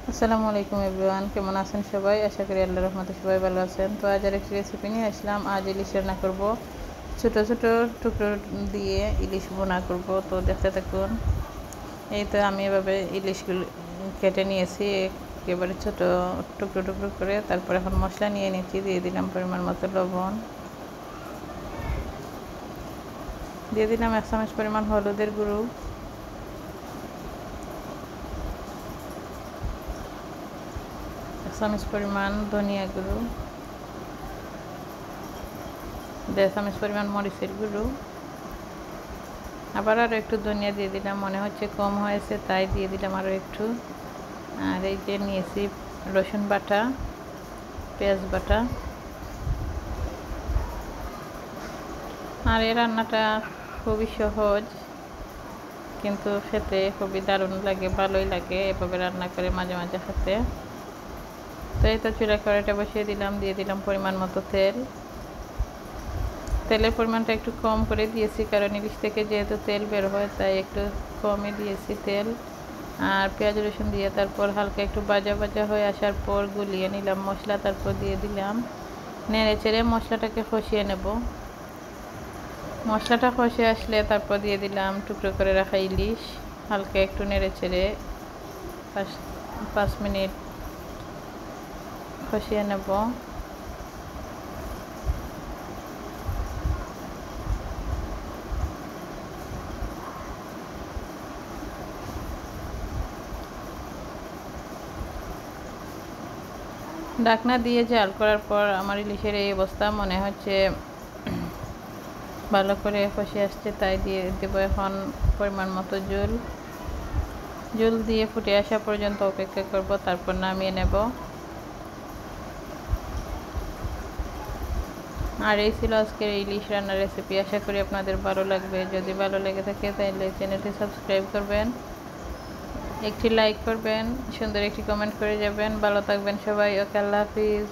আসসালামু আলাইকুম এভরিওয়ান, কেমন আছেন সবাই? আশা করি আল্লাহর রহমতে সবাই ভালো আছেন। তো আজ আরেকটি রেসিপি নিয়ে আসলাম। আজ ইলিশ রান্না করব, ছোট ছোট টুকরো দিয়ে ইলিশ বোনা করব। তো দেখতে থাকুন। এই তো আমি এভাবে ইলিশগুলো কেটে নিয়েছি একেবারে ছোট টুকরো টুকরো করে। তারপর এখন মশলা নিয়ে নিচ্ছি। দিয়ে দিলাম পরিমাণ মতো লবণ, দিয়ে দিলাম 1 চামচ পরিমাণ হলুদের গুঁড়ো, 1 চামচ পরিমাণ ধনিয়া গুঁড়ো, 1.5 চামচ পরিমাণ মরিচের গুঁড়ো, আবার আরও একটু ধনিয়া দিয়ে দিলাম। মনে হচ্ছে কম হয়েছে তাই দিয়ে দিলাম আরও একটু। আর এই যে নিয়েছি রসুন বাটা, পেঁয়াজ বাটা। আর এই রান্নাটা খুবই সহজ, কিন্তু খেতে খুবই দারুণ লাগে, ভালোই লাগে এভাবে রান্না করে মাঝে মাঝে খেতে। তো এই তো চুলা কড়াইটা বসিয়ে দিলাম, দিয়ে দিলাম পরিমাণ মতো তেল। তেলের পরিমাণটা একটু কম করে দিয়েছি, কারণ ইলিশ থেকে যেহেতু তেল বের হয় তাই একটু কমই দিয়েছি তেল। আর পেঁয়াজ রসুন দিয়ে তারপর হালকা একটু ভাজা ভাজা হয়ে আসার পর গুলিয়ে নিলাম মশলা। তারপর দিয়ে দিলাম নেড়ে চেড়ে মশলাটাকে কষিয়ে নেব। মশলাটা কষে আসলে তারপর দিয়ে দিলাম টুকরো করে রাখা ইলিশ। হালকা একটু নেড়ে চেড়ে 5 মিনিট কষিয়ে নেব। ঢাকনা দিয়ে জাল করার পর আমার ইলিশের এই অবস্থা। মনে হচ্ছে ভালো করে কষে আসছে, তাই দিয়ে দেব এখন পরিমাণ মতো জল দিয়ে ফুটে আসা পর্যন্ত অপেক্ষা করব, তারপর নামিয়ে নেব। আর এই ছিল আজকের ইলিশ রান্নার রেসিপি। আশা করি আপনাদের ভালো লাগবে। যদি ভালো লেগে থাকে তাহলে চ্যানেলটি সাবস্ক্রাইব করবেন, একটি লাইক করবেন, সুন্দর একটি কমেন্ট করে যাবেন। ভালো থাকবেন সবাই। ওকে, আল্লাহ হাফিজ।